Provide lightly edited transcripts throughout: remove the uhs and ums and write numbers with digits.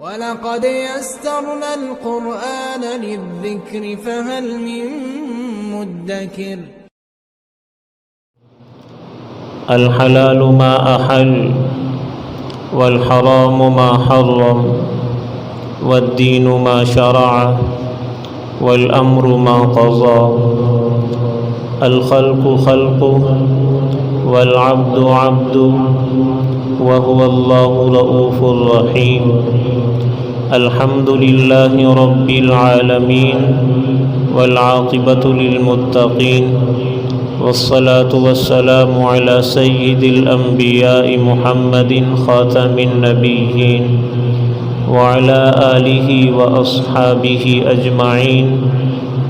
وَلَقَدْ يَسَّرْنَا الْقُرْآنَ لِلذِّكْرِ فَهَلْ مِن مُّدَّكِرٍ الحلال ما أحل والحرام ما حرم والدين ما شرع والأمر ما قضى الخلق خلق والعبد عبد وهو الله رؤوف رحيم الحمد لله رب العالمين والعاقبة للمتقين والصلاة والسلام على سيد الأنبياء محمد خاتم النبيين وعلى آله وأصحابه أجمعين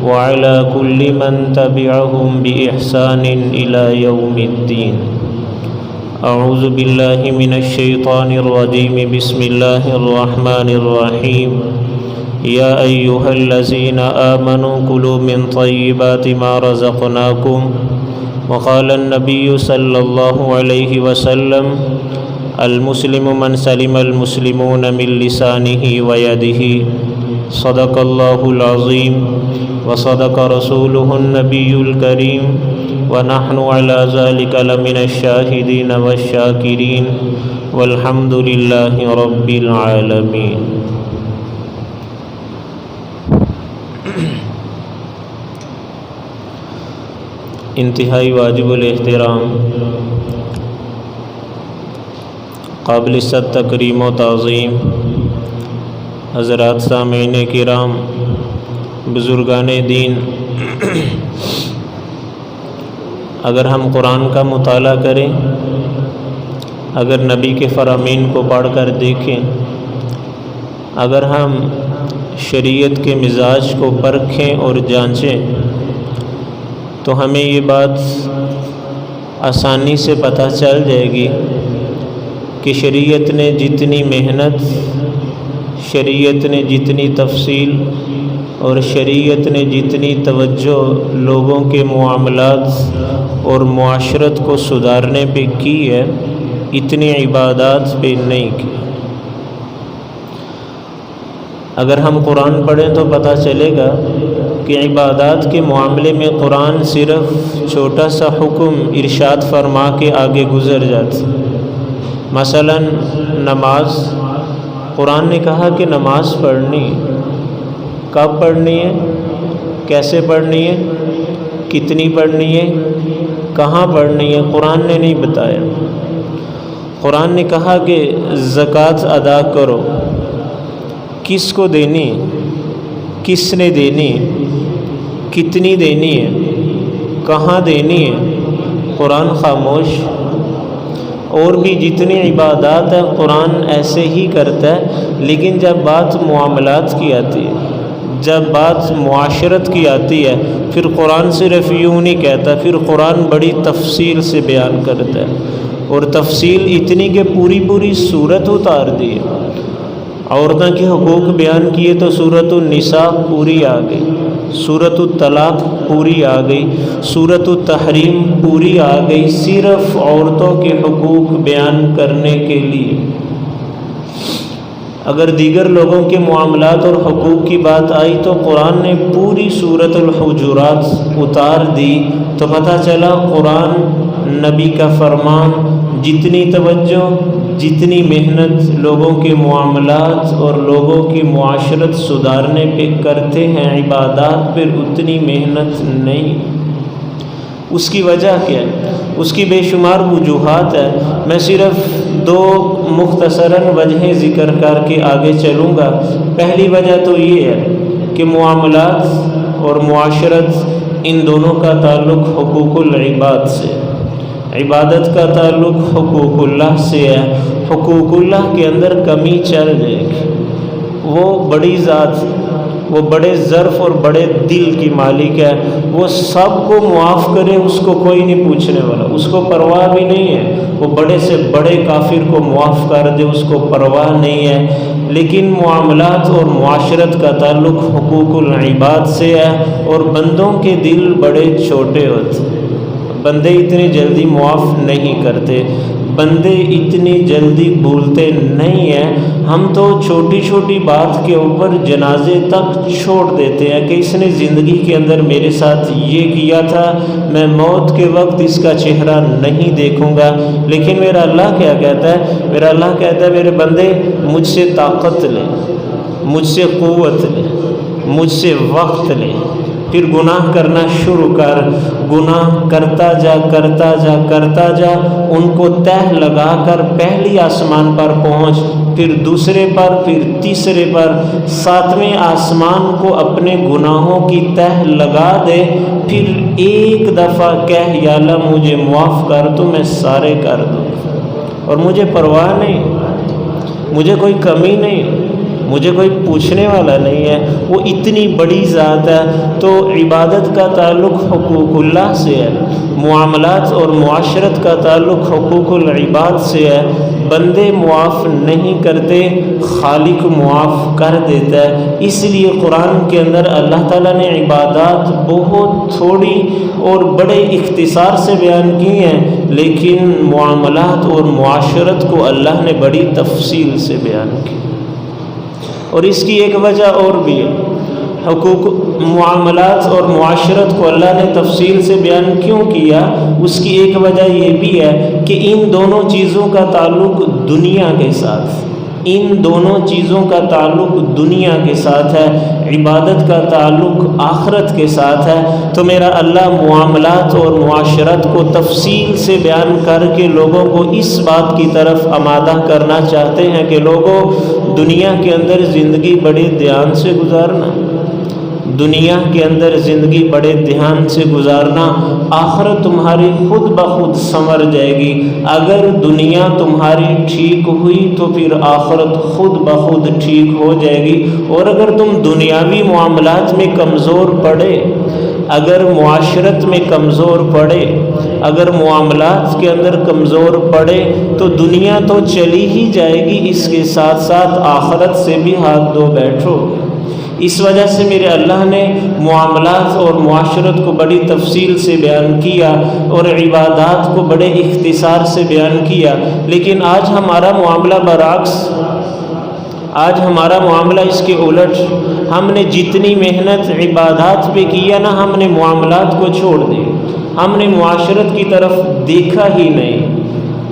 وعلى كل من تبعهم بإحسان إلى يوم الدين أعوذ بالله من الشيطان الرجيم بسم الله الرحمن الرحيم يا أيها الذين آمنوا كلوا من طيبات ما رزقناكم وقال النبي صلى الله عليه وسلم المسلم من سلم المسلمون من لسانه ويده صدق الله العظيم وصدق رسوله النبي الكريم ونحن على ذلك لمن الشاهدين والشاكرين والحمد لله رب العالمين انتہائی واجب الاحترام قابل صد تکریم و تعظیم حضرات سامعین کرام بزرگان دین، اگر ہم قرآن کا مطالعہ کریں، اگر نبی کے فرامین کو پڑھ کر دیکھیں، اگر ہم شریعت کے مزاج کو پرکھیں اور جانچیں تو ہمیں یہ بات آسانی سے پتہ چل جائے گی کہ شریعت نے جتنی محنت، شریعت نے جتنی تفصیل اور شریعت نے جتنی توجہ لوگوں کے معاملات اور معاشرت کو سدھارنے پہ کی ہے، اتنی عبادات پہ نہیں کی۔ اگر ہم قرآن پڑھیں تو پتہ چلے گا کہ عبادات کے معاملے میں قرآن صرف چھوٹا سا حکم ارشاد فرما کے آگے گزر جاتا۔ مثلا نماز، قرآن نے کہا کہ نماز پڑھنی، کب پڑھنی ہے، کیسے پڑھنی ہے، کتنی پڑھنی ہے، کہاں پڑھنی ہے، قرآن نے نہیں بتایا۔ قرآن نے کہا کہ زکوٰۃ ادا کرو، کس کو دینی، کس نے دینی، کتنی دینی ہے، کہاں دینی ہے، قرآن خاموش۔ اور بھی جتنی عبادات ہیں قرآن ایسے ہی کرتا ہے، لیکن جب بات معاملات کی آتی ہے، جب بات معاشرت کی آتی ہے، پھر قرآن صرف یوں نہیں کہتا، پھر قرآن بڑی تفصیل سے بیان کرتا ہے، اور تفصیل اتنی کہ پوری پوری صورت اتار دی ہے۔ عورتوں کے حقوق بیان کیے تو سورۃ النساء پوری آ گئی، سورۃ الطلاق پوری آ گئی، سورۃ التحریم پوری آ گئی، صرف عورتوں کے حقوق بیان کرنے کے لیے۔ اگر دیگر لوگوں کے معاملات اور حقوق کی بات آئی تو قرآن نے پوری سورۃ الحجرات اتار دی، تو پتہ چلا قرآن، نبی کا فرمان، جتنی توجہ، جتنی محنت لوگوں کے معاملات اور لوگوں کی معاشرت سدھارنے پہ کرتے ہیں، عبادات پر اتنی محنت نہیں۔ اس کی وجہ کیا ہے؟ اس کی بے شمار وجوہات ہے، میں صرف دو مختصراً وجہیں ذکر کر کے آگے چلوں گا۔ پہلی وجہ تو یہ ہے کہ معاملات اور معاشرت، ان دونوں کا تعلق حقوق العباد سے، عبادت کا تعلق حقوق اللہ سے ہے۔ حقوق اللہ کے اندر کمی چل جائے گی، وہ بڑی ذات، وہ بڑے ظرف اور بڑے دل کی مالک ہے، وہ سب کو معاف کرے، اس کو کوئی نہیں پوچھنے والا، اس کو پرواہ بھی نہیں ہے، وہ بڑے سے بڑے کافر کو معاف کر دے، اس کو پرواہ نہیں ہے۔ لیکن معاملات اور معاشرت کا تعلق حقوق العباد سے ہے، اور بندوں کے دل بڑے چھوٹے ہوتے، بندے اتنی جلدی معاف نہیں کرتے۔ بندے اتنی جلدی بھولتے نہیں ہیں. ہم تو چھوٹی چھوٹی بات کے اوپر جنازے تک چھوڑ دیتے ہیں کہ اس نے زندگی کے اندر میرے ساتھ یہ کیا تھا، میں موت کے وقت اس کا چہرہ نہیں دیکھوں گا. لیکن میرا اللہ کیا کہتا ہے؟ میرا اللہ کہتا ہے میرے بندے مجھ سے طاقت لے، مجھ سے قوت لے، مجھ سے وقت لے، پھر گناہ کرنا شروع کر. گناہ کرتا جا کرتا جا کرتا جا، ان کو تہ لگا کر پہلی آسمان پر پہنچ، پھر دوسرے پر، پھر تیسرے پر، 7ویں آسمان کو اپنے گناہوں کی تہ لگا دے. پھر ایک دفعہ کہہ یا اللہ مجھے معاف کر تو میں سارے کر دوں، اور مجھے پرواہ نہیں، مجھے کوئی کمی نہیں، مجھے کوئی پوچھنے والا نہیں ہے. وہ اتنی بڑی ذات ہے. تو عبادت کا تعلق حقوق اللہ سے ہے، معاملات اور معاشرت کا تعلق حقوق العباد سے ہے. بندے معاف نہیں کرتے، خالق معاف کر دیتا ہے. اس لیے قرآن کے اندر اللہ تعالیٰ نے عبادات بہت تھوڑی اور بڑے اختصار سے بیان کی ہیں، لیکن معاملات اور معاشرت کو اللہ نے بڑی تفصیل سے بیان کی. اور اس کی ایک وجہ اور بھی ہے. حقوق معاملات اور معاشرت کو اللہ نے تفصیل سے بیان کیوں کیا؟ اس کی ایک وجہ یہ بھی ہے کہ ان دونوں چیزوں کا تعلق دنیا کے ساتھ، ان دونوں چیزوں کا تعلق دنیا کے ساتھ ہے، عبادت کا تعلق آخرت کے ساتھ ہے. تو میرا اللہ معاملات اور معاشرت کو تفصیل سے بیان کر کے لوگوں کو اس بات کی طرف آمادہ کرنا چاہتے ہیں کہ لوگوں دنیا کے اندر زندگی بڑے دھیان سے گزارنا، دنیا کے اندر زندگی بڑے دھیان سے گزارنا. آخرت تمہاری خود بخود سنور جائے گی. اگر دنیا تمہاری ٹھیک ہوئی تو پھر آخرت خود بخود ٹھیک ہو جائے گی. اور اگر تم دنیاوی معاملات میں کمزور پڑے، اگر معاشرت میں کمزور پڑے، اگر معاملات کے اندر کمزور پڑے تو دنیا تو چلی ہی جائے گی، اس کے ساتھ ساتھ آخرت سے بھی ہاتھ دھو بیٹھو. اس وجہ سے میرے اللہ نے معاملات اور معاشرت کو بڑی تفصیل سے بیان کیا اور عبادات کو بڑے اختصار سے بیان کیا. لیکن آج ہمارا معاملہ برعکس، آج ہمارا معاملہ اس کے الٹ. ہم نے جتنی محنت عبادات پہ کیا نا، ہم نے معاملات کو چھوڑ دی. ہم نے معاشرت کی طرف دیکھا ہی نہیں،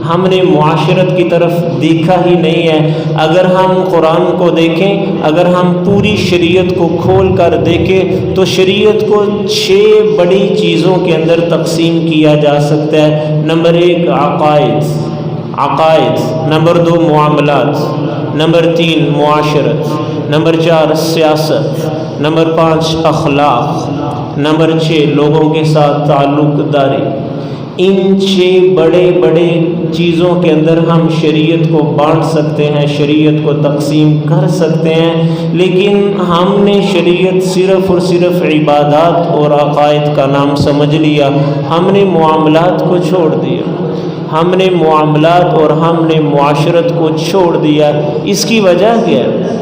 ہم نے معاشرت کی طرف دیکھا ہی نہیں ہے. اگر ہم قرآن کو دیکھیں، اگر ہم پوری شریعت کو کھول کر دیکھیں تو شریعت کو 6 بڑی چیزوں کے اندر تقسیم کیا جا سکتا ہے. نمبر 1 عقائد، نمبر 2 معاملات، نمبر 3 معاشرت، نمبر 4 سیاست، نمبر 5 اخلاق، نمبر 6 لوگوں کے ساتھ تعلق داری. ان 6 بڑے بڑے چیزوں کے اندر ہم شریعت کو بانٹ سکتے ہیں، شریعت کو تقسیم کر سکتے ہیں. لیکن ہم نے شریعت صرف اور صرف عبادات اور عقائد کا نام سمجھ لیا. ہم نے معاملات کو چھوڑ دیا، ہم نے معاملات اور ہم نے معاشرت کو چھوڑ دیا. اس کی وجہ کیا ہے؟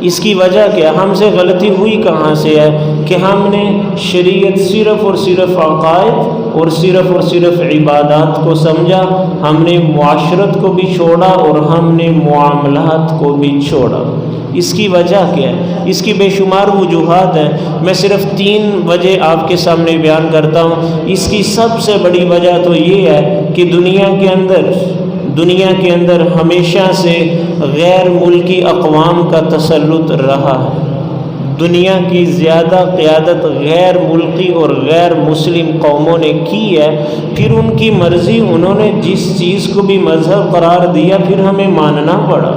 اس کی وجہ کیا؟ ہم سے غلطی ہوئی کہاں سے ہے کہ ہم نے شریعت صرف اور صرف عقائد اور صرف عبادات کو سمجھا، ہم نے معاشرت کو بھی چھوڑا اور ہم نے معاملات کو بھی چھوڑا. اس کی وجہ کیا ہے؟ اس کی بے شمار وجوہات ہیں. میں صرف 3 وجہ آپ کے سامنے بیان کرتا ہوں. اس کی سب سے بڑی وجہ تو یہ ہے کہ دنیا کے اندر ہمیشہ سے غیر ملکی اقوام کا تسلط رہا ہے. دنیا کی زیادہ قیادت غیر ملکی اور غیر مسلم قوموں نے کی ہے. پھر ان کی مرضی، انہوں نے جس چیز کو بھی مذہب قرار دیا پھر ہمیں ماننا پڑا.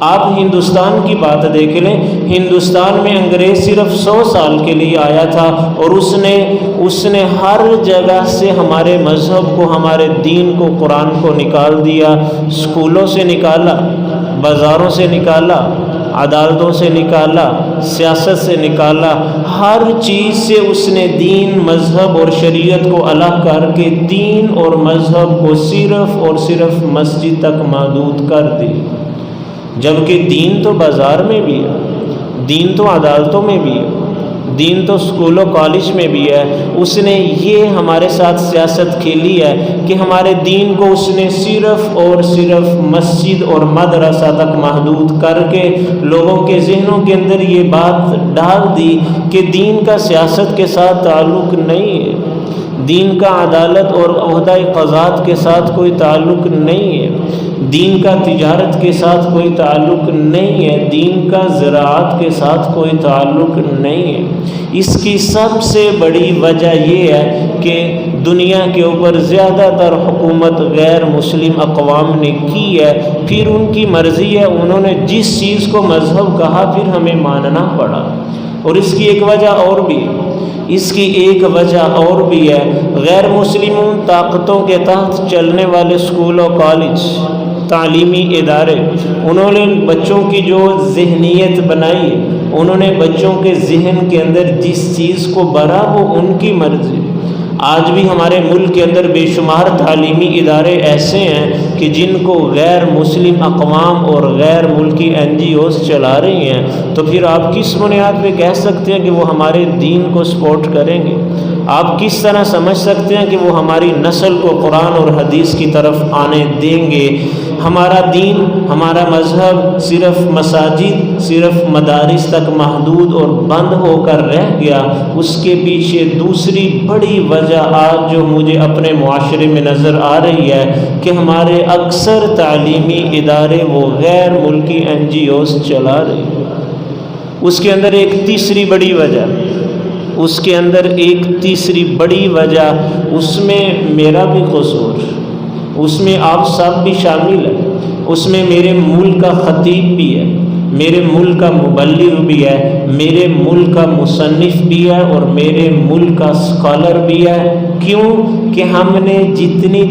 آپ ہندوستان کی بات دیکھ لیں، ہندوستان میں انگریز صرف 100 سال کے لیے آیا تھا اور اس نے ہر جگہ سے ہمارے مذہب کو، ہمارے دین کو، قرآن کو نکال دیا. اسکولوں سے نکالا، بازاروں سے نکالا، عدالتوں سے نکالا، سیاست سے نکالا. ہر چیز سے اس نے دین، مذہب اور شریعت کو الگ کر کے دین اور مذہب کو صرف اور صرف مسجد تک محدود کر دی. جبکہ دین تو بازار میں بھی ہے، دین تو عدالتوں میں بھی ہے، دین تو اسکول و کالج میں بھی ہے، اس نے یہ ہمارے ساتھ سیاست کھیلی ہے کہ ہمارے دین کو اس نے صرف اور صرف مسجد اور مدرسہ تک محدود کر کے لوگوں کے ذہنوں کے اندر یہ بات ڈال دی کہ دین کا سیاست کے ساتھ تعلق نہیں ہے، دین کا عدالت اور عہدہ قضات کے ساتھ کوئی تعلق نہیں ہے، دین کا تجارت کے ساتھ کوئی تعلق نہیں ہے، دین کا زراعت کے ساتھ کوئی تعلق نہیں ہے۔ اس کی سب سے بڑی وجہ یہ ہے کہ دنیا کے اوپر زیادہ تر حکومت غیر مسلم اقوام نے کی ہے، پھر ان کی مرضی ہے، انہوں نے جس چیز کو مذہب کہا پھر ہمیں ماننا پڑا۔ اور اس کی ایک وجہ اور بھی ہے، غیر مسلم طاقتوں کے تحت چلنے والے اسکول و کالج، تعلیمی ادارے، انہوں نے بچوں کی جو ذہنیت بنائی، انہوں نے بچوں کے ذہن کے اندر جس چیز کو بھرا وہ ان کی مرضی۔ آج بھی ہمارے ملک کے اندر بے شمار تعلیمی ادارے ایسے ہیں کہ جن کو غیر مسلم اقوام اور غیر ملکی NGOs چلا رہی ہیں، تو پھر آپ کس بنیاد پہ کہہ سکتے ہیں کہ وہ ہمارے دین کو سپورٹ کریں گے؟ آپ کس طرح سمجھ سکتے ہیں کہ وہ ہماری نسل کو قرآن اور حدیث کی طرف آنے دیں گے؟ ہمارا دین، ہمارا مذہب صرف مساجد، صرف مدارس تک محدود اور بند ہو کر رہ گیا۔ اس کے پیچھے دوسری بڑی وجہ آج جو مجھے اپنے معاشرے میں نظر آ رہی ہے کہ ہمارے اکثر تعلیمی ادارے وہ غیر ملکی NGOs چلا رہے ہیں۔ اس کے اندر ایک تیسری بڑی وجہ، اس میں میرا بھی قصور، اس میں آپ سب بھی شامل ہیں، اس میں میرے ملک کا خطیب بھی ہے، میرے ملک کا مبلغ بھی ہے، میرے ملک کا مصنف بھی ہے اور میرے ملک کا اسکالر بھی ہے۔ کیوں کہ ہم نے جتنی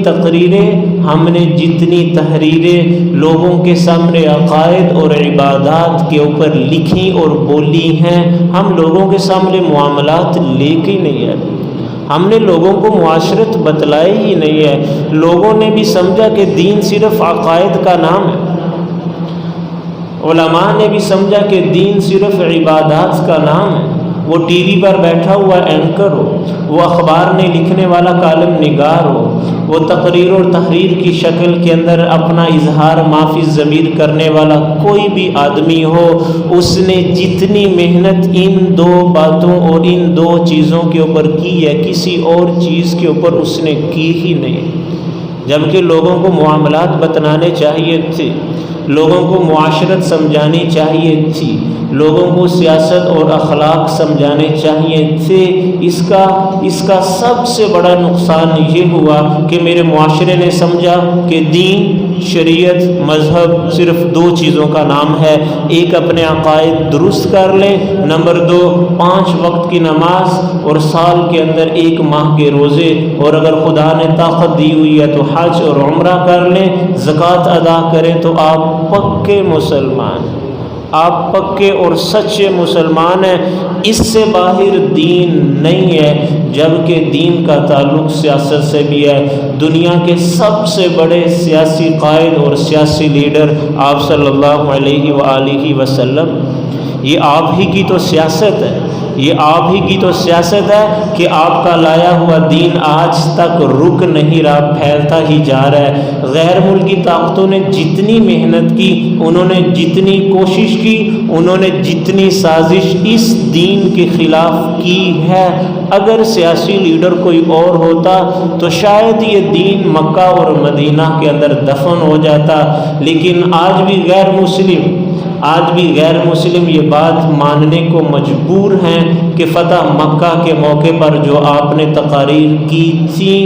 تحریریں لوگوں کے سامنے عقائد اور عبادات کے اوپر لکھی اور بولی ہیں، ہم لوگوں کے سامنے معاملات لے کے نہیں آئے، ہم نے لوگوں کو معاشرت بتلائی ہی نہیں ہے۔ لوگوں نے بھی سمجھا کہ دین صرف عقائد کا نام ہے، علماء نے بھی سمجھا کہ دین صرف عبادات کا نام ہے۔ وہ ٹی وی پر بیٹھا ہوا اینکر ہو، وہ اخبار میں لکھنے والا کالم نگار ہو، وہ تقریر اور تحریر کی شکل کے اندر اپنا اظہار معافی ضمیر کرنے والا کوئی بھی آدمی ہو، اس نے جتنی محنت ان دو باتوں اور ان دو چیزوں کے اوپر کی ہے، کسی اور چیز کے اوپر اس نے کی ہی نہیں۔ جبکہ لوگوں کو معاملات بتلانے چاہیے تھے، لوگوں کو معاشرت سمجھانی چاہیے تھی، لوگوں کو سیاست اور اخلاق سمجھانے چاہیے تھے۔ اس کا سب سے بڑا نقصان یہ ہوا کہ میرے معاشرے نے سمجھا کہ دین، شریعت، مذہب صرف دو چیزوں کا نام ہے۔ ایک اپنے عقائد درست کر لیں، نمبر 2 5 وقت کی نماز اور سال کے اندر 1 ماہ کے روزے، اور اگر خدا نے طاقت دی ہوئی ہے تو حج اور عمرہ کر لیں، زکوٰۃ ادا کریں، تو آپ پکے مسلمان، آپ پکے اور سچے مسلمان ہیں۔ اس سے باہر دین نہیں ہے، جبکہ دین کا تعلق سیاست سے بھی ہے۔ دنیا کے سب سے بڑے سیاسی قائد اور سیاسی لیڈر آپ صلی اللہ علیہ وآلہ وسلم، یہ آپ ہی کی تو سیاست ہے، یہ آپ ہی کی تو سیاست ہے کہ آپ کا لایا ہوا دین آج تک رک نہیں رہا، پھیلتا ہی جا رہا ہے۔ غیر ملکی طاقتوں نے جتنی محنت کی، انہوں نے جتنی کوشش کی، انہوں نے جتنی سازش اس دین کے خلاف کی ہے، اگر سیاسی لیڈر کوئی اور ہوتا تو شاید یہ دین مکہ اور مدینہ کے اندر دفن ہو جاتا۔ لیکن آج بھی غیر مسلم یہ بات ماننے کو مجبور ہیں کہ فتح مکہ کے موقع پر جو آپ نے تقاریر کی تھی،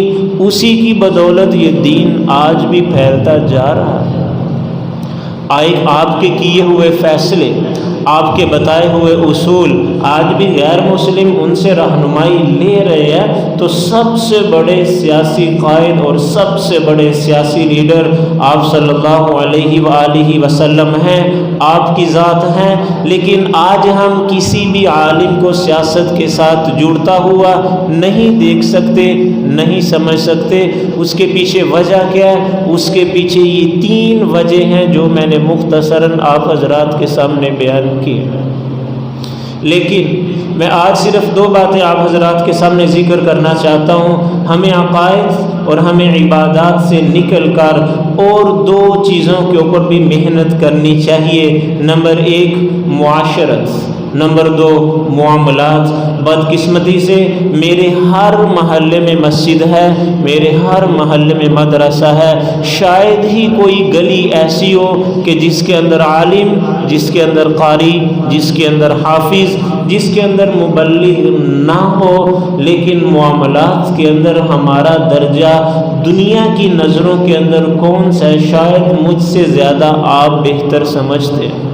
اسی کی بدولت یہ دین آج بھی پھیلتا جا رہا ہے۔ آپ کے کیے ہوئے فیصلے، آپ کے بتائے ہوئے اصول آج بھی غیر مسلم ان سے رہنمائی لے رہے ہیں، تو سب سے بڑے سیاسی قائد اور سب سے بڑے سیاسی لیڈر آپ صلی اللہ علیہ وآلہ وسلم ہیں، آپ کی ذات ہیں۔ لیکن آج ہم کسی بھی عالم کو سیاست کے ساتھ جڑتا ہوا نہیں دیکھ سکتے، نہیں سمجھ سکتے۔ اس کے پیچھے وجہ کیا ہے؟ اس کے پیچھے یہ 3 وجہ ہیں جو میں نے مختصراً آپ حضرات کے سامنے بیان کی۔ لیکن میں آج صرف 2 باتیں آپ حضرات کے سامنے ذکر کرنا چاہتا ہوں۔ ہمیں عقائد اور ہمیں عبادات سے نکل کر اور 2 چیزوں کے اوپر بھی محنت کرنی چاہیے۔ نمبر 1 معاشرت، نمبر 2 معاملات۔ بدقسمتی سے میرے ہر محلے میں مسجد ہے، میرے ہر محلے میں مدرسہ ہے، شاید ہی کوئی گلی ایسی ہو کہ جس کے اندر عالم، جس کے اندر قاری، جس کے اندر حافظ، جس کے اندر مبلغ نہ ہو، لیکن معاملات کے اندر ہمارا درجہ دنیا کی نظروں کے اندر کون سا ہے؟ شاید مجھ سے زیادہ آپ بہتر سمجھتے ہیں۔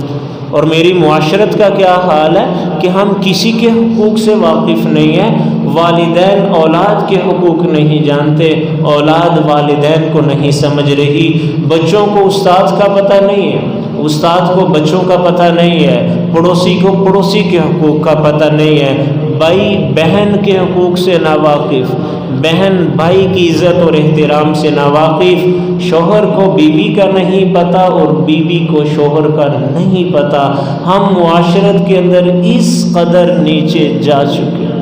اور میری معاشرت کا کیا حال ہے کہ ہم کسی کے حقوق سے واقف نہیں ہیں۔ والدین اولاد کے حقوق نہیں جانتے، اولاد والدین کو نہیں سمجھ رہی، بچوں کو استاد کا پتہ نہیں ہے، استاد کو بچوں کا پتہ نہیں ہے، پڑوسی کو پڑوسی کے حقوق کا پتہ نہیں ہے، بھائی بہن کے حقوق سے ناواقف، بہن بھائی کی عزت اور احترام سے ناواقف، شوہر کو بیوی کا نہیں پتہ اور بیوی کو شوہر کا نہیں پتہ۔ ہم معاشرت کے اندر اس قدر نیچے جا چکے ہیں،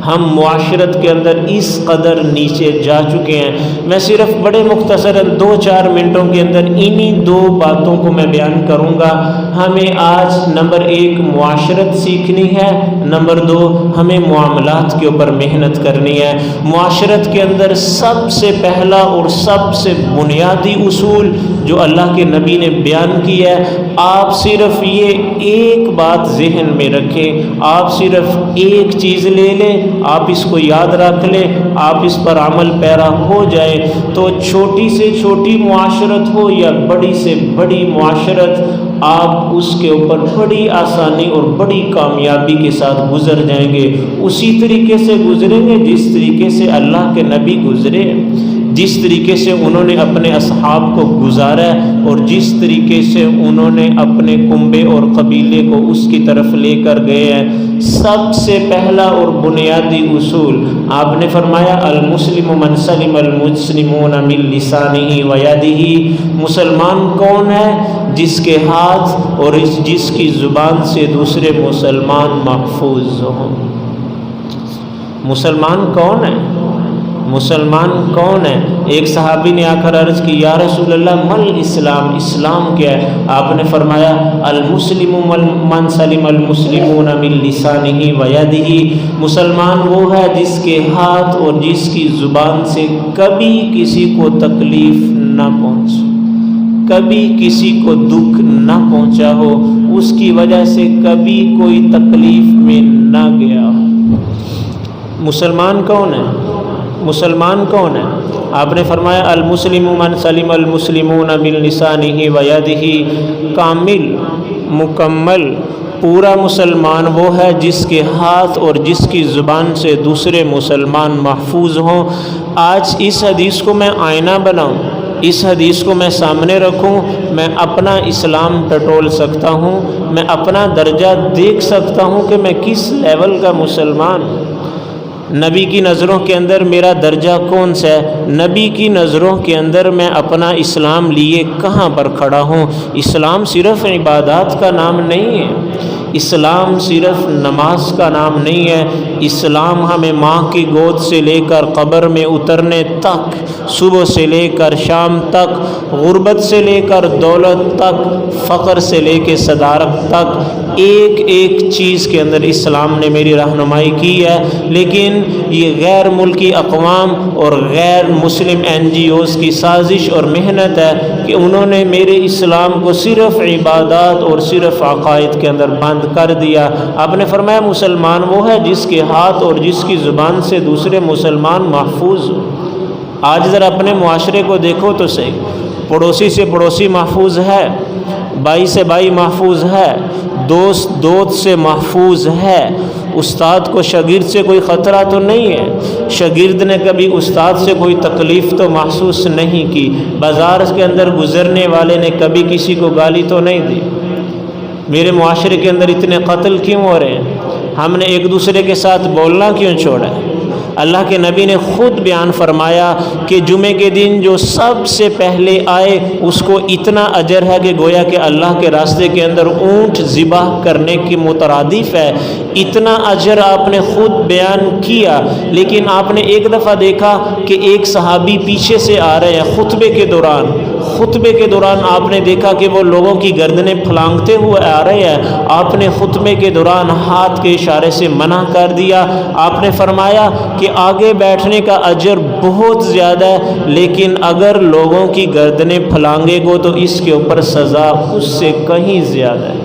ہم معاشرت کے اندر اس قدر نیچے جا چکے ہیں۔ میں صرف بڑے مختصراً 2-4 منٹوں کے اندر انہی 2 باتوں کو میں بیان کروں گا۔ ہمیں آج نمبر 1 معاشرت سیکھنی ہے، نمبر 2 ہمیں معاملات کے اوپر محنت کرنی ہے۔ معاشرت کے اندر سب سے پہلا اور سب سے بنیادی اصول جو اللہ کے نبی نے بیان کیا ہے، آپ صرف یہ ایک بات ذہن میں رکھیں، آپ صرف ایک چیز لے لیں، آپ اس کو یاد رکھ لیں، آپ اس پر عمل پیرا ہو جائیں تو چھوٹی سے چھوٹی معاشرت ہو یا بڑی سے بڑی معاشرت، آپ اس کے اوپر بڑی آسانی اور بڑی کامیابی کے ساتھ گزر جائیں گے۔ اسی طریقے سے گزریں گے جس طریقے سے اللہ کے نبی گزرے، جس طریقے سے انہوں نے اپنے اصحاب کو گزارا اور جس طریقے سے انہوں نے اپنے کنبے اور قبیلے کو اس کی طرف لے کر گئے ہیں۔ سب سے پہلا اور بنیادی اصول آپ نے فرمایا المسلم من سلم المسلمون من لسانہ و یدہ، مسلمان کون ہے؟ جس کے ہاتھ اور جس کی زبان سے دوسرے مسلمان محفوظ ہوں۔ مسلمان کون ہے؟ مسلمان کون ہے؟ ایک صحابی نے آ کر عرض کی یا رسول اللہ مل اسلام، اسلام کیا ہے؟ آپ نے فرمایا المسلم من سلم المسلمون من لسانہ و یدہ، مسلمان وہ ہے جس کے ہاتھ اور جس کی زبان سے کبھی کسی کو تکلیف نہ پہنچے، کبھی کسی کو دکھ نہ پہنچا ہو، اس کی وجہ سے کبھی کوئی تکلیف میں نہ گیا ہو۔ مسلمان کون ہے؟ مسلمان کون ہے؟ آپ نے فرمایا المسلم من سلم المسلمون من لسانہ و یدہ، کامل مکمل پورا مسلمان وہ ہے جس کے ہاتھ اور جس کی زبان سے دوسرے مسلمان محفوظ ہوں۔ آج اس حدیث کو میں آئینہ بناؤں، اس حدیث کو میں سامنے رکھوں، میں اپنا اسلام ٹٹول سکتا ہوں، میں اپنا درجہ دیکھ سکتا ہوں کہ میں کس لیول کا مسلمان ہوں۔ نبی کی نظروں کے اندر میرا درجہ کون سا ہے؟ نبی کی نظروں کے اندر میں اپنا اسلام لیے کہاں پر کھڑا ہوں؟ اسلام صرف عبادات کا نام نہیں ہے، اسلام صرف نماز کا نام نہیں ہے، اسلام ہمیں ماں کی گود سے لے کر قبر میں اترنے تک، صبح سے لے کر شام تک، غربت سے لے کر دولت تک، فقر سے لے کے صدارت تک، ایک ایک چیز کے اندر اسلام نے میری رہنمائی کی ہے۔ لیکن یہ غیر ملکی اقوام اور غیر مسلم NGOs کی سازش اور محنت ہے کہ انہوں نے میرے اسلام کو صرف عبادات اور صرف عقائد کے اندر بند کر دیا۔ آپ نے فرمایا مسلمان وہ ہے جس کے ہاتھ اور جس کی زبان سے دوسرے مسلمان محفوظ ہو۔ آج ذرا اپنے معاشرے کو دیکھو تو صحیح، پڑوسی سے پڑوسی محفوظ ہے، بھائی سے بھائی محفوظ ہے، دوست دوست سے محفوظ ہے، استاد کو شاگرد سے کوئی خطرہ تو نہیں ہے، شاگرد نے کبھی استاد سے کوئی تکلیف تو محسوس نہیں کی، بازار کے اندر گزرنے والے نے کبھی کسی کو گالی تو نہیں دی۔ میرے معاشرے کے اندر اتنے قتل کیوں ہو رہے ہیں؟ ہم نے ایک دوسرے کے ساتھ بولنا کیوں چھوڑا ہے؟ اللہ کے نبی نے خود بیان فرمایا کہ جمعے کے دن جو سب سے پہلے آئے اس کو اتنا اجر ہے کہ گویا کہ اللہ کے راستے کے اندر اونٹ ذبح کرنے کی مترادف ہے، اتنا اجر آپ نے خود بیان کیا۔ لیکن آپ نے ایک دفعہ دیکھا کہ ایک صحابی پیچھے سے آ رہے ہیں خطبے کے دوران آپ نے دیکھا کہ وہ لوگوں کی گردنیں پھلانگتے ہوئے آ رہے ہیں۔ آپ نے خطبے کے دوران ہاتھ کے اشارے سے منع کر دیا۔ آپ نے فرمایا کہ آگے بیٹھنے کا اجر بہت زیادہ ہے، لیکن اگر لوگوں کی گردنیں پھلانگے گو تو اس کے اوپر سزا اس سے کہیں زیادہ ہے۔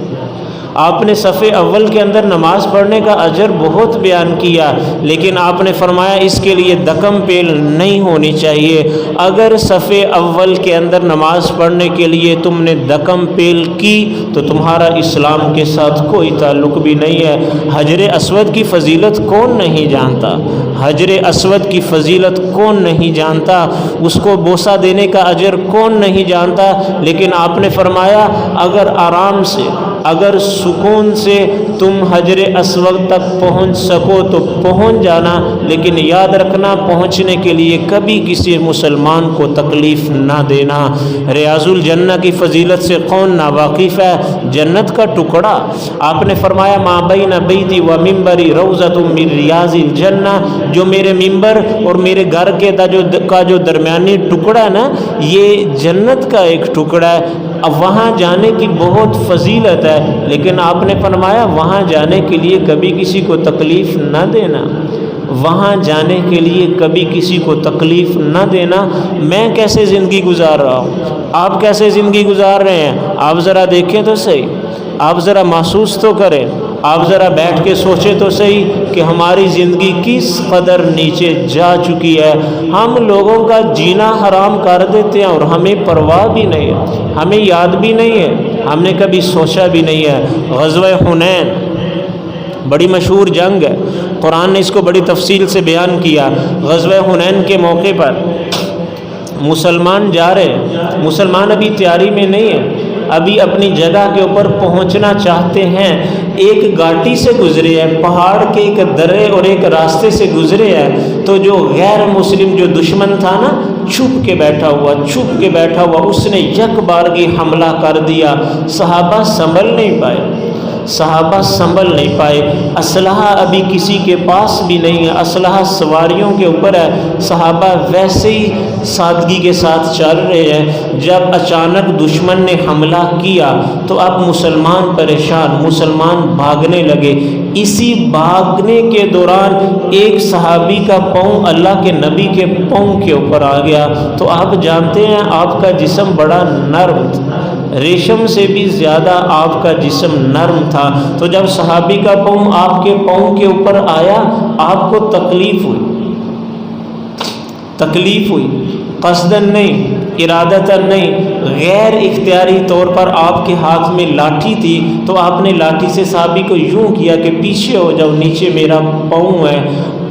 آپ نے صف اول کے اندر نماز پڑھنے کا اجر بہت بیان کیا، لیکن آپ نے فرمایا اس کے لیے دکم پیل نہیں ہونی چاہیے۔ اگر صف اول کے اندر نماز پڑھنے کے لیے تم نے دکم پیل کی تو تمہارا اسلام کے ساتھ کوئی تعلق بھی نہیں ہے۔ حجر اسود کی فضیلت کون نہیں جانتا؟ حجر اسود کی فضیلت کون نہیں جانتا؟ اس کو بوسہ دینے کا اجر کون نہیں جانتا؟ لیکن آپ نے فرمایا اگر آرام سے، اگر سکون سے تم حجر اسود تک پہنچ سکو تو پہنچ جانا، لیکن یاد رکھنا پہنچنے کے لیے کبھی کسی مسلمان کو تکلیف نہ دینا۔ ریاض الجنہ کی فضیلت سے کون ناواقف ہے؟ جنت کا ٹکڑا، آپ نے فرمایا ما بین بیتی و منبری روضۃ من ریاض الجنہ، جو میرے ممبر اور میرے گھر کا جو درمیانی ٹکڑا ہے نا، یہ جنت کا ایک ٹکڑا ہے۔ اب وہاں جانے کی بہت فضیلت ہے، لیکن آپ نے فرمایا وہاں جانے کے لیے کبھی کسی کو تکلیف نہ دینا، وہاں جانے کے لیے کبھی کسی کو تکلیف نہ دینا۔ میں کیسے زندگی گزار رہا ہوں، آپ کیسے زندگی گزار رہے ہیں، آپ ذرا دیکھیں تو صحیح، آپ ذرا محسوس تو کریں، آپ ذرا بیٹھ کے سوچیں تو صحیح کہ ہماری زندگی کس قدر نیچے جا چکی ہے۔ ہم لوگوں کا جینا حرام کر دیتے ہیں اور ہمیں پرواہ بھی نہیں ہے، ہمیں یاد بھی نہیں ہے، ہم نے کبھی سوچا بھی نہیں ہے۔ غزوہ حنین بڑی مشہور جنگ ہے، قرآن نے اس کو بڑی تفصیل سے بیان کیا۔ غزوہ حنین کے موقع پر مسلمان جا رہے ہیں، مسلمان ابھی تیاری میں نہیں ہے، ابھی اپنی جگہ کے اوپر پہنچنا چاہتے ہیں۔ ایک گھاٹی سے گزرے ہیں، پہاڑ کے ایک درے اور ایک راستے سے گزرے ہیں، تو جو غیر مسلم جو دشمن تھا نا، چھپ کے بیٹھا ہوا اس نے یک بارگی حملہ کر دیا۔ صحابہ سنبھل نہیں پائے، اسلحہ ابھی کسی کے پاس بھی نہیں ہے، اسلحہ سواریوں کے اوپر ہے، صحابہ ویسے ہی سادگی کے ساتھ چل رہے ہیں۔ جب اچانک دشمن نے حملہ کیا تو اب مسلمان پریشان، مسلمان بھاگنے لگے۔ اسی بھاگنے کے دوران ایک صحابی کا پاؤں اللہ کے نبی کے پاؤں کے اوپر آ گیا۔ تو آپ جانتے ہیں آپ کا جسم بڑا نرم تھا، ریشم سے بھی زیادہ آپ کا جسم نرم تھا۔ تو جب صحابی کا پاؤں آپ کے پاؤں کے اوپر آیا، آپ کو تکلیف ہوئی، قصدن نہیں، ارادتاً نہیں، غیر اختیاری طور پر آپ کے ہاتھ میں لاٹھی تھی، تو آپ نے لاٹھی سے صحابی کو یوں کیا کہ پیچھے ہو جاؤ، نیچے میرا پاؤں ہے۔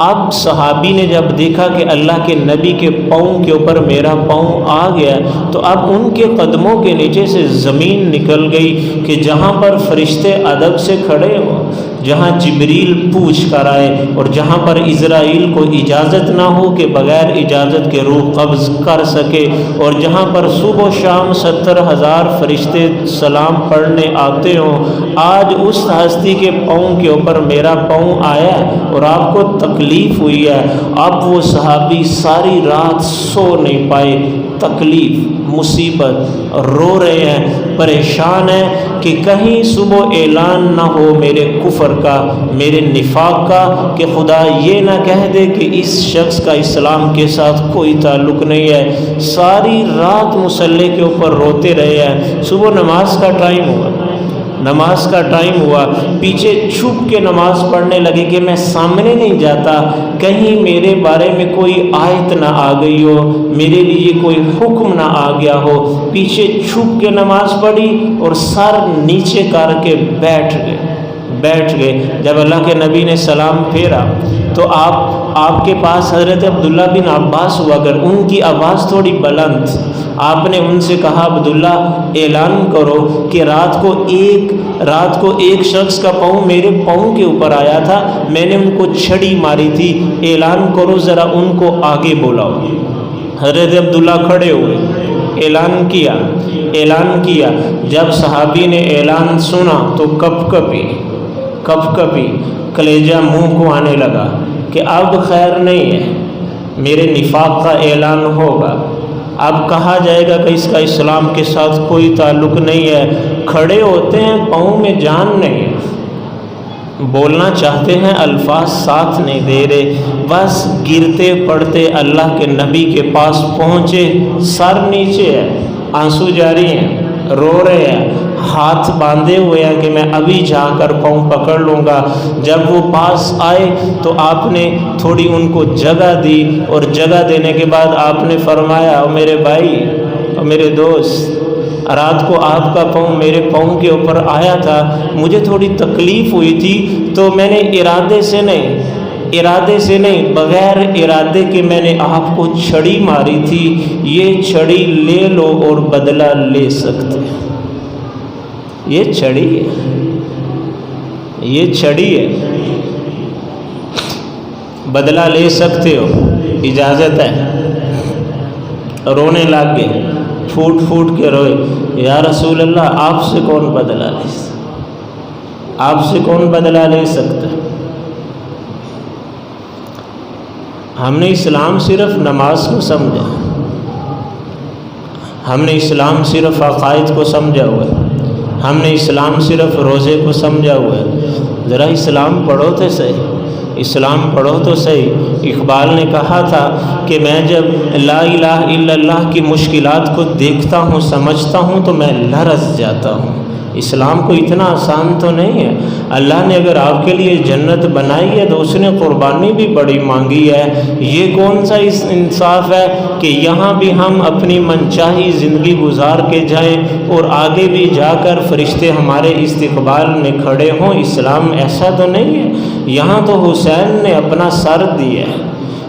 اب صحابی نے جب دیکھا کہ اللہ کے نبی کے پاؤں کے اوپر میرا پاؤں آ گیا، تو اب ان کے قدموں کے نیچے سے زمین نکل گئی کہ جہاں پر فرشتے ادب سے کھڑے ہوں، جہاں جبریل پوچھ کر آئے، اور جہاں پر اسرائیل کو اجازت نہ ہو کہ بغیر اجازت کے روح قبض کر سکے، اور جہاں پر صبح و شام 70,000 فرشتے سلام پڑھنے آتے ہوں، آج اس ہستی کے پاؤں کے اوپر میرا پاؤں آیا ہے اور آپ کو تکلیف ہوئی ہے۔ اب وہ صحابی ساری رات سو نہیں پائے، تکلیف، مصیبت، رو رہے ہیں، پریشان ہیں کہ کہیں صبح اعلان نہ ہو میرے کفر کا، میرے نفاق کا، کہ خدا یہ نہ کہہ دے کہ اس شخص کا اسلام کے ساتھ کوئی تعلق نہیں ہے۔ ساری رات مصلی کے اوپر روتے رہے ہیں۔ صبح نماز کا ٹائم ہوا، پیچھے چھپ کے نماز پڑھنے لگے کہ میں سامنے نہیں جاتا، کہیں میرے بارے میں کوئی آیت نہ آ گئی ہو، میرے لیے کوئی حکم نہ آ گیا ہو۔ پیچھے چھپ کے نماز پڑھی اور سر نیچے کر کے بیٹھ گئے۔ جب اللہ کے نبی نے سلام پھیرا، تو آپ کے پاس حضرت عبداللہ بن عباس ہوا کر، ان کی آواز تھوڑی بلند تھی۔ آپ نے ان سے کہا عبداللہ اعلان کرو کہ رات کو ایک شخص کا پاؤں میرے پاؤں کے اوپر آیا تھا، میں نے ان کو چھڑی ماری تھی، اعلان کرو ذرا ان کو آگے بلاؤ۔ حضرت عبداللہ کھڑے ہوئے، اعلان کیا۔ جب صحابی نے اعلان سنا تو کپ کپی کلیجہ منہ کو آنے لگا کہ اب خیر نہیں ہے، میرے نفاق کا اعلان ہوگا، اب کہا جائے گا کہ اس کا اسلام کے ساتھ کوئی تعلق نہیں ہے۔ کھڑے ہوتے ہیں، پاؤں میں جان نہیں، بولنا چاہتے ہیں الفاظ ساتھ نہیں دے رہے، بس گرتے پڑتے اللہ کے نبی کے پاس پہنچے، سر نیچے ہے، آنسو جاری ہیں، رو رہے ہیں، ہاتھ باندھے ہوئے ہیں کہ میں ابھی جا کر پاؤں پکڑ لوں گا۔ جب وہ پاس آئے تو آپ نے تھوڑی ان کو جگہ دی، اور جگہ دینے کے بعد آپ نے فرمایا او میرے بھائی اور میرے دوست، رات کو آپ کا پاؤں میرے پاؤں کے اوپر آیا تھا، مجھے تھوڑی تکلیف ہوئی تھی تو میں نے ارادے سے نہیں بغیر ارادے کے میں نے آپ کو چھڑی ماری تھی، یہ چھڑی لے لو اور بدلہ لے سکتے، یہ چھڑی ہے، بدلہ لے سکتے ہو، اجازت ہے۔ رونے لگ گئے، پھوٹ کے روئے، یا رسول اللہ آپ سے کون بدلہ لے سکتا ہے؟ ہم نے اسلام صرف نماز کو سمجھا، ہم نے اسلام صرف عقائد کو سمجھا ہوا ہے، ہم نے اسلام صرف روزے کو سمجھا ہوا ہے۔ ذرا اسلام پڑھو تو صحیح۔ اقبال نے کہا تھا کہ میں جب لا الہ الا اللہ کی مشکلات کو دیکھتا ہوں سمجھتا ہوں تو میں لرز جاتا ہوں۔ اسلام کو اتنا آسان تو نہیں ہے، اللہ نے اگر آپ کے لیے جنت بنائی ہے تو اس نے قربانی بھی بڑی مانگی ہے۔ یہ کون سا انصاف ہے کہ یہاں بھی ہم اپنی منچاہی زندگی گزار کے جائیں اور آگے بھی جا کر فرشتے ہمارے استقبال میں کھڑے ہوں؟ اسلام ایسا تو نہیں ہے۔ یہاں تو حسین نے اپنا سر دیا ہے،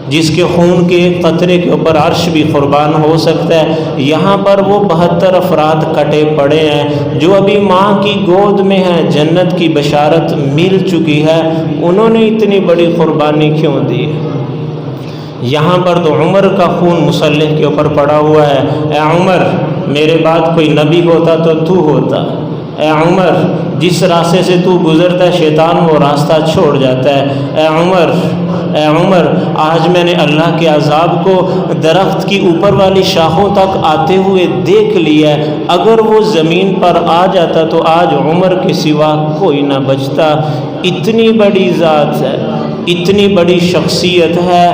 جس کے خون کے ایک قطرے کے اوپر عرش بھی قربان ہو سکتا ہے۔ یہاں پر وہ 72 افراد کٹے پڑے ہیں جو ابھی ماں کی گود میں ہیں، جنت کی بشارت مل چکی ہے، انہوں نے اتنی بڑی قربانی کیوں دی؟ یہاں پر تو عمر کا خون مسلح کے اوپر پڑا ہوا ہے۔ اے عمر، میرے بعد کوئی نبی ہوتا تو تو ہوتا۔ اے عمر، جس راستے سے تو گزرتا ہے شیطان وہ راستہ چھوڑ جاتا ہے۔ اے عمر، آج میں نے اللہ کے عذاب کو درخت کی اوپر والی شاخوں تک آتے ہوئے دیکھ لیا ہے، اگر وہ زمین پر آ جاتا تو آج عمر کے سوا کوئی نہ بچتا۔ اتنی بڑی ذات ہے، اتنی بڑی شخصیت ہے،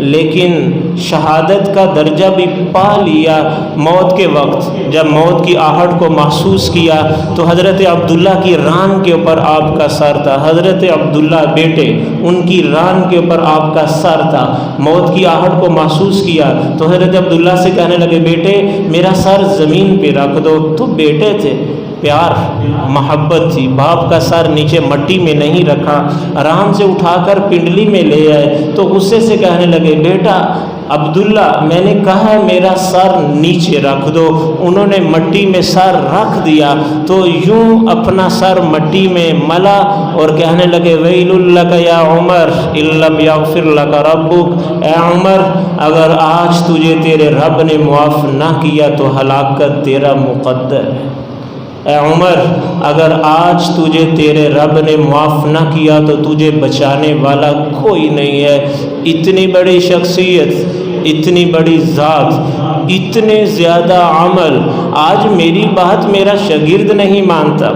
لیکن شہادت کا درجہ بھی پا لیا۔ موت کے وقت جب موت کی آہٹ کو محسوس کیا تو حضرت عبداللہ کی ران کے اوپر آپ کا سر تھا، حضرت عبداللہ بیٹے ان کی ران کے اوپر آپ کا سر تھا۔ موت کی آہٹ کو محسوس کیا تو حضرت عبداللہ سے کہنے لگے بیٹے میرا سر زمین پہ رکھ دو۔ تو بیٹے تھے، پیار محبت تھی، باپ کا سر نیچے مٹی میں نہیں رکھا، آرام سے اٹھا کر پنڈلی میں لے آئے تو غصے سے کہنے لگے بیٹا عبداللہ میں نے کہا ہے میرا سر نیچے رکھ دو۔ انہوں نے مٹی میں سر رکھ دیا تو یوں اپنا سر مٹی میں ملا اور کہنے لگے ویل لک یا عمر ان لم یغفر لک ربک، اے عمر اگر آج تجھے تیرے رب نے معاف نہ کیا تو ہلاکت تیرا مقدر ہے۔ اے عمر اگر آج تجھے تیرے رب نے معاف نہ کیا تو تجھے بچانے والا کوئی نہیں ہے۔ اتنی بڑی شخصیت، اتنی بڑی ذات، اتنے زیادہ عمل، آج میری بات میرا شاگرد نہیں مانتا،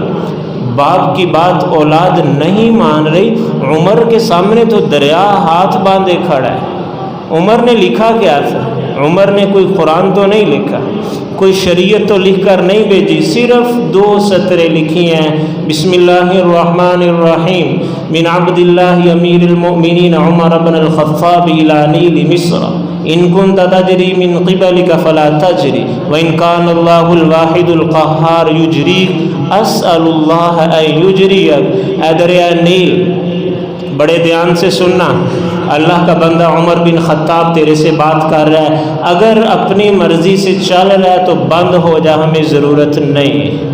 باپ کی بات اولاد نہیں مان رہی۔ عمر کے سامنے تو دریا ہاتھ باندھے کھڑا ہے۔ عمر نے لکھا کیا تھا؟ عمر نے کوئی قرآن تو نہیں لکھا، کوئی شریعت تو لکھ کر نہیں بھیجی، صرف 2 سطریں لکھی ہیں، بسم اللہ الرحمن الرحیم من عبد اللہ امیر المؤمنین عمر بن الخطاب الى نیل مصر ان كنت تجری من قبلك فلا تجری وان كان اللہ الواحد القہار یجریک اسأل اللہ ان یجریک۔ اے دریائے نیل بڑے دھیان سے سننا، اللہ کا بندہ عمر بن خطاب تیرے سے بات کر رہا ہے، اگر اپنی مرضی سے چل رہا ہے تو بند ہو جا، ہمیں ضرورت نہیں۔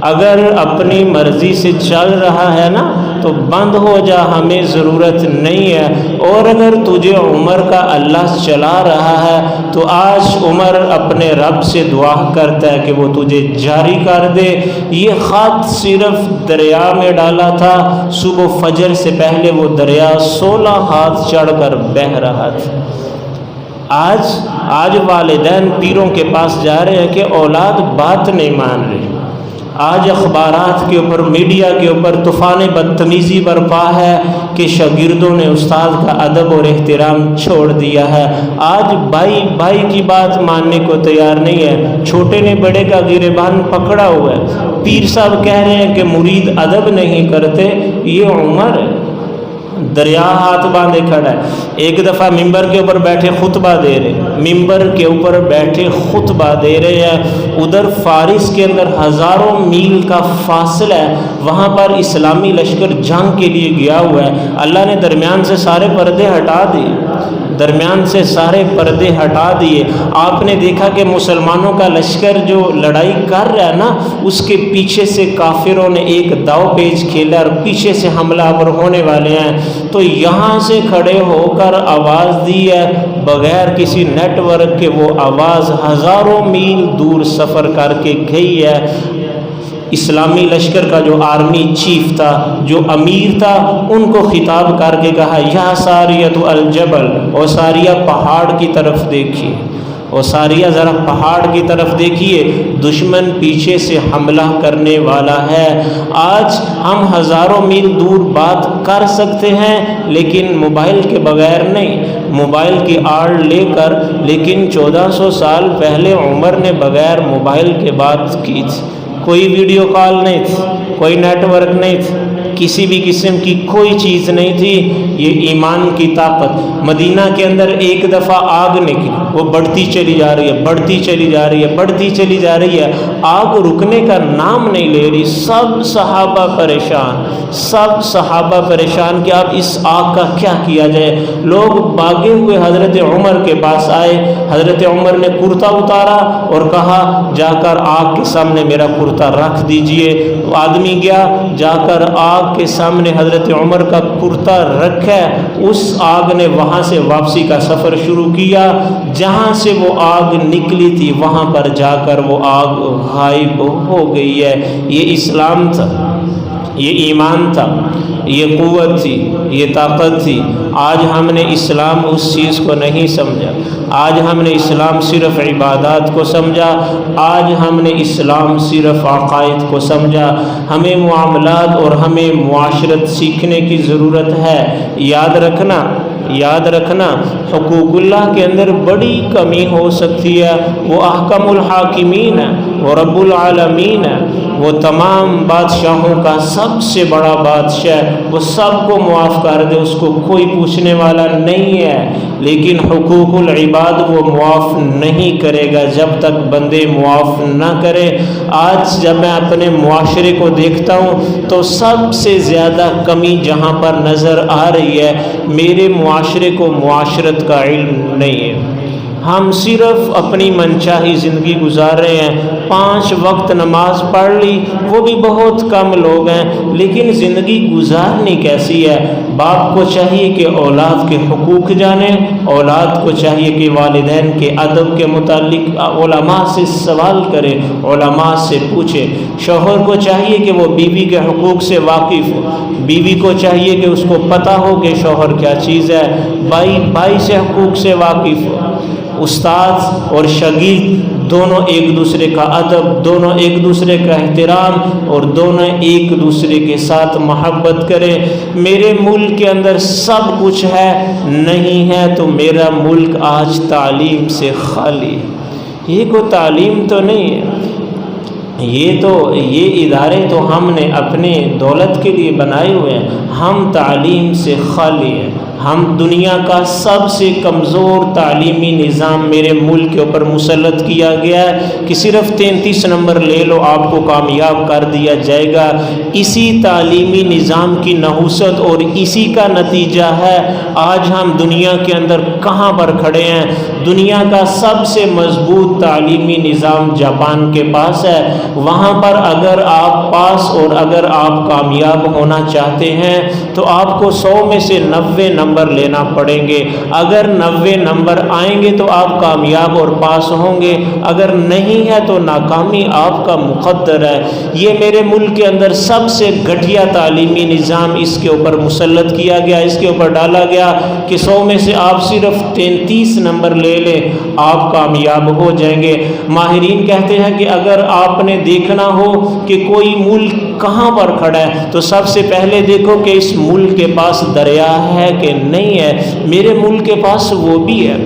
اگر اپنی مرضی سے چل رہا ہے نا تو بند ہو جا، ہمیں ضرورت نہیں ہے۔ اور اگر تجھے عمر کا اللہ چلا رہا ہے تو آج عمر اپنے رب سے دعا کرتا ہے کہ وہ تجھے جاری کر دے۔ یہ خط صرف دریا میں ڈالا تھا، صبح فجر سے پہلے وہ دریا 16 ہاتھ چڑھ کر بہہ رہا تھا۔ آج والدین پیروں کے پاس جا رہے ہیں کہ اولاد بات نہیں مان رہی۔ آج اخبارات کے اوپر، میڈیا کے اوپر طوفان بدتمیزی برپا ہے کہ شاگردوں نے استاد کا ادب اور احترام چھوڑ دیا ہے۔ آج بھائی کی بات ماننے کو تیار نہیں ہے، چھوٹے نے بڑے کا گریبان پکڑا ہوا ہے۔ پیر صاحب کہہ رہے ہیں کہ مرید ادب نہیں کرتے، یہ عمر ہے، دریا ہاتھ باندھے کھڑا ہے۔ ایک دفعہ ممبر کے اوپر بیٹھے خطبہ دے رہے ہیں، ادھر فارس کے اندر ہزاروں میل کا فاصلہ ہے، وہاں پر اسلامی لشکر جنگ کے لیے گیا ہوا ہے۔ اللہ نے درمیان سے سارے پردے ہٹا دیے۔ آپ نے دیکھا کہ مسلمانوں کا لشکر جو لڑائی کر رہا ہے نا، اس کے پیچھے سے کافروں نے ایک داؤ پیچ کھیلا اور پیچھے سے حملہ آور ہونے والے ہیں، تو یہاں سے کھڑے ہو کر آواز دی ہے، بغیر کسی نیٹ ورک کے وہ آواز ہزاروں میل دور سفر کر کے گئی ہے۔ اسلامی لشکر کا جو آرمی چیف تھا، جو امیر تھا، ان کو خطاب کر کے کہا، یا ساریۃ الجبل، او ساریہ پہاڑ کی طرف دیکھیے، او ساریہ ذرا پہاڑ کی طرف دیکھیے، دشمن پیچھے سے حملہ کرنے والا ہے۔ آج ہم ہزاروں میل دور بات کر سکتے ہیں لیکن موبائل کے بغیر نہیں، موبائل کی آڑ لے کر، لیکن 1400 سال پہلے عمر نے بغیر موبائل کے بات کی تھی۔ کوئی ویڈیو کال نہیں تھی، کوئی نیٹ ورک نہیں تھی، کسی بھی قسم کی کوئی چیز نہیں تھی۔ یہ ایمان کی طاقت۔ مدینہ کے اندر ایک دفعہ آگ نکلی، وہ بڑھتی چلی جا رہی ہے، آگ رکنے کا نام نہیں لے رہی۔ سب صحابہ پریشان کہ اب اس آگ کا کیا کیا جائے۔ لوگ بھاگے ہوئے حضرت عمر کے پاس آئے، حضرت عمر نے کرتا اتارا اور کہا، جا کر آگ کے سامنے میرا کرتا رکھ دیجئے۔ آدمی گیا، جا کر آگ کے سامنے حضرت عمر کا کرتا رکھا، اس آگ نے وہاں سے واپسی کا سفر شروع کیا، جہاں سے وہ آگ نکلی تھی وہاں پر جا کر وہ آگ غائب ہو گئی ہے۔ یہ اسلام تھا، یہ ایمان تھا، یہ قوت تھی، یہ طاقت تھی۔ آج ہم نے اسلام اس چیز کو نہیں سمجھا، آج ہم نے اسلام صرف عبادات کو سمجھا، آج ہم نے اسلام صرف عقائد کو سمجھا۔ ہمیں معاملات اور ہمیں معاشرت سیکھنے کی ضرورت ہے۔ یاد رکھنا حقوق اللہ کے اندر بڑی کمی ہو سکتی ہے، وہ احکم الحاکمین ہے، وہ رب العالمین ہے، وہ تمام بادشاہوں کا سب سے بڑا بادشاہ ہے، وہ سب کو معاف کر دے، اس کو کوئی پوچھنے والا نہیں ہے، لیکن حقوق العباد وہ معاف نہیں کرے گا جب تک بندے معاف نہ کرے۔ آج جب میں اپنے معاشرے کو دیکھتا ہوں تو سب سے زیادہ کمی جہاں پر نظر آ رہی ہے، میرے معاشرے کو معاشرت کا علم نہیں ہے۔ ہم صرف اپنی منچاہی زندگی گزار رہے ہیں، 5 وقت نماز پڑھ لی، وہ بھی بہت کم لوگ ہیں، لیکن زندگی گزارنی کیسی ہے؟ باپ کو چاہیے کہ اولاد کے حقوق جانے، اولاد کو چاہیے کہ والدین کے ادب کے متعلق علماء سے سوال کرے، علماء سے پوچھے۔ شوہر کو چاہیے کہ وہ بیوی کے حقوق سے واقف ہو، بیوی کو چاہیے کہ اس کو پتہ ہو کہ شوہر کیا چیز ہے، بھائی سے حقوق سے واقف ہو۔ استاد اور شاگرد دونوں ایک دوسرے کا ادب، دونوں ایک دوسرے کا احترام اور دونوں ایک دوسرے کے ساتھ محبت کریں۔ میرے ملک کے اندر سب کچھ ہے، نہیں ہے تو میرا ملک آج تعلیم سے خالی ہے۔ یہ کوئی تعلیم تو نہیں ہے، یہ ادارے تو ہم نے اپنے دولت کے لیے بنائے ہوئے ہیں، ہم تعلیم سے خالی ہیں۔ ہم دنیا کا سب سے کمزور تعلیمی نظام میرے ملک کے اوپر مسلط کیا گیا ہے کہ صرف 33 نمبر لے لو آپ کو کامیاب کر دیا جائے گا۔ اسی تعلیمی نظام کی نحوست اور اسی کا نتیجہ ہے آج ہم دنیا کے اندر کہاں پر کھڑے ہیں۔ دنیا کا سب سے مضبوط تعلیمی نظام جاپان کے پاس ہے، وہاں پر اگر آپ پاس اور اگر آپ کامیاب ہونا چاہتے ہیں تو آپ کو 100 میں سے 90 نمبر لینا پڑیں گے۔ اگر 90 نمبر آئیں گے تو آپ کامیاب اور پاس ہوں گے، اگر نہیں ہے تو ناکامی آپ کا مقدر ہے۔ یہ میرے ملک کے اندر سب سے گھٹیا تعلیمی نظام اس کے اوپر مسلط کیا گیا، اس کے اوپر ڈالا گیا کہ 100 میں سے آپ صرف 33 نمبر لے لیں آپ کامیاب ہو جائیں گے۔ ماہرین کہتے ہیں کہ اگر آپ نے دیکھنا ہو کہ کوئی ملک کہاں پر کھڑا ہے تو سب سے پہلے دیکھو کہ اس ملک کے پاس دریا ہے کہ نہیں ہے۔ میرے ملک کے پاس وہ بھی ہے۔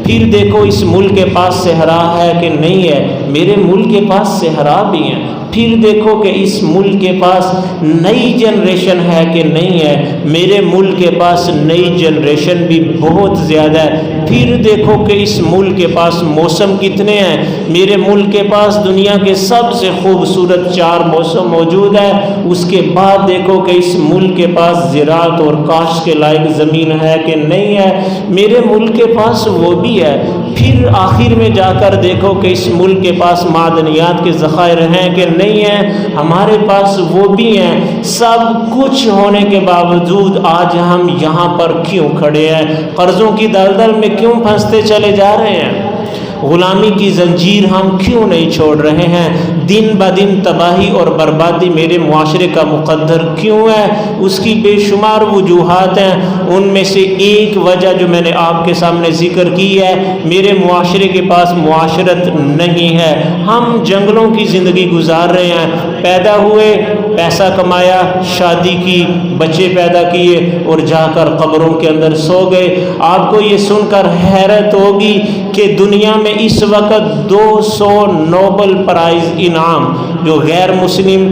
پھر دیکھو اس ملک کے پاس صحرا ہے کہ نہیں ہے، میرے ملک کے پاس صحرا بھی ہیں۔ پھر دیکھو کہ اس ملک کے پاس نئی جنریشن ہے کہ نہیں ہے، میرے ملک کے پاس نئی جنریشن بھی بہت زیادہ ہے۔ پھر دیکھو کہ اس ملک کے پاس موسم کتنے ہیں، میرے ملک کے پاس دنیا کے سب سے خوبصورت 4 موسم موجود ہے۔ اس کے بعد دیکھو کہ اس ملک کے پاس زراعت اور کاشت کے لائق زمین ہے کہ نہیں ہے، میرے ملک کے پاس وہ بھی ہے۔ پھر آخر میں جا کر دیکھو کہ اس ملک کے پاس معدنیات کے ذخائر ہیں کہ نہیں ہیں، ہمارے پاس وہ بھی ہیں۔ سب کچھ ہونے کے باوجود آج ہم یہاں پر کیوں کھڑے ہیں؟ قرضوں کی دلدل میں کیوں پھنستے چلے جا رہے ہیں؟ غلامی کی زنجیر ہم کیوں نہیں چھوڑ رہے ہیں؟ دن بدن تباہی اور بربادی میرے معاشرے کا مقدر کیوں ہے؟ اس کی بے شمار وجوہات ہیں، ان میں سے ایک وجہ جو میں نے آپ کے سامنے ذکر کی ہے، میرے معاشرے کے پاس معاشرت نہیں ہے۔ ہم جنگلوں کی زندگی گزار رہے ہیں، پیدا ہوئے، پیسہ کمایا، شادی کی، بچے پیدا کیے اور جا کر قبروں کے اندر سو گئے۔ آپ کو یہ سن کر حیرت ہوگی کہ دنیا میں اس وقت 200 نوبل پرائز انعام جو غیر مسلم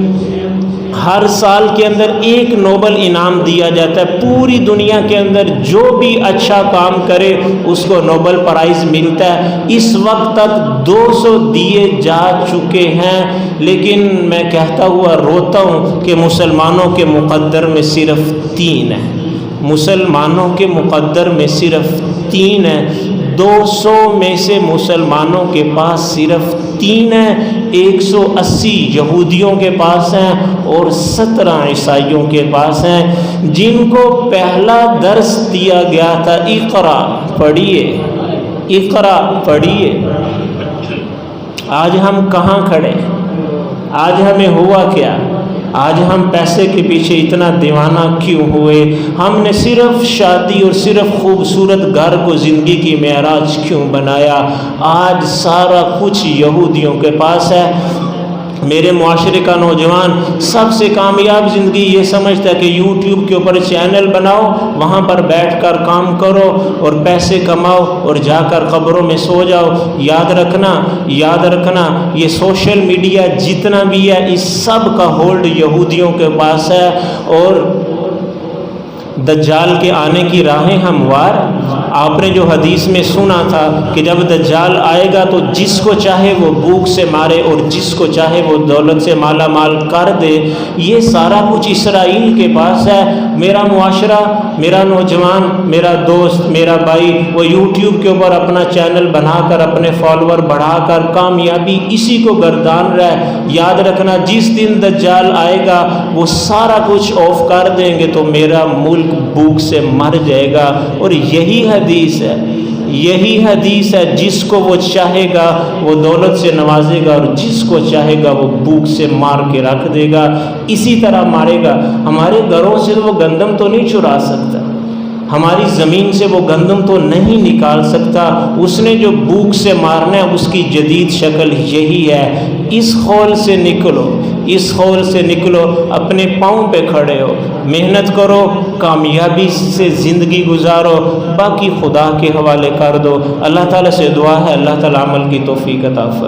ہر سال کے اندر 1 نوبل انعام دیا جاتا ہے، پوری دنیا کے اندر جو بھی اچھا کام کرے اس کو نوبل پرائز ملتا ہے۔ اس وقت تک 200 دیے جا چکے ہیں، لیکن میں کہتا ہوا روتا ہوں کہ مسلمانوں کے مقدر میں صرف 3 ہے، مسلمانوں کے مقدر میں صرف 3 ہے۔ 200 میں سے مسلمانوں کے پاس صرف 3 ہیں، 180 یہودیوں کے پاس ہیں اور 17 عیسائیوں کے پاس ہیں، جن کو پہلا درس دیا گیا تھا اقرا پڑھیے، اقرا پڑھیے۔ آج ہم کہاں کھڑے؟ آج ہمیں ہوا کیا؟ آج ہم پیسے کے پیچھے اتنا دیوانہ کیوں ہوئے؟ ہم نے صرف شادی اور صرف خوبصورت گھر کو زندگی کی معراج کیوں بنایا؟ آج سارا کچھ یہودیوں کے پاس ہے۔ میرے معاشرے کا نوجوان سب سے کامیاب زندگی یہ سمجھتا ہے کہ یوٹیوب کے اوپر چینل بناؤ، وہاں پر بیٹھ کر کام کرو اور پیسے کماؤ اور جا کر قبروں میں سو جاؤ۔ یاد رکھنا یہ سوشل میڈیا جتنا بھی ہے اس سب کا ہولڈ یہودیوں کے پاس ہے، اور دجال کے آنے کی راہیں ہموار۔ آپ نے جو حدیث میں سنا تھا کہ جب دجال آئے گا تو جس کو چاہے وہ بھوک سے مارے اور جس کو چاہے وہ دولت سے مالا مال کر دے، یہ سارا کچھ اسرائیل کے پاس ہے۔ میرا معاشرہ، میرا نوجوان، میرا دوست، میرا بھائی وہ یوٹیوب کے اوپر اپنا چینل بنا کر اپنے فالوور بڑھا کر کامیابی اسی کو گردان رہا ہے۔ یاد رکھنا جس دن دجال آئے گا وہ سارا کچھ آف کر دیں گے تو میرا ملک بھوک سے مر جائے گا۔ اور یہی حدیث ہے، جس کو وہ چاہے گا وہ دولت سے نوازے گا اور جس کو چاہے گا وہ بھوک سے مار کے رکھ دے گا، اسی طرح مارے گا۔ ہمارے گھروں سے وہ گندم تو نہیں چرا سکتا، ہماری زمین سے وہ گندم تو نہیں نکال سکتا، اس نے جو بھوک سے مارنا ہے اس کی جدید شکل یہی ہے۔ اس خول سے نکلو، اس خول سے نکلو، اپنے پاؤں پہ کھڑے ہو، محنت کرو، کامیابی سے زندگی گزارو، باقی خدا کے حوالے کر دو۔ اللہ تعالیٰ سے دعا ہے اللہ تعالیٰ عمل کی توفیق عطا فرمائے۔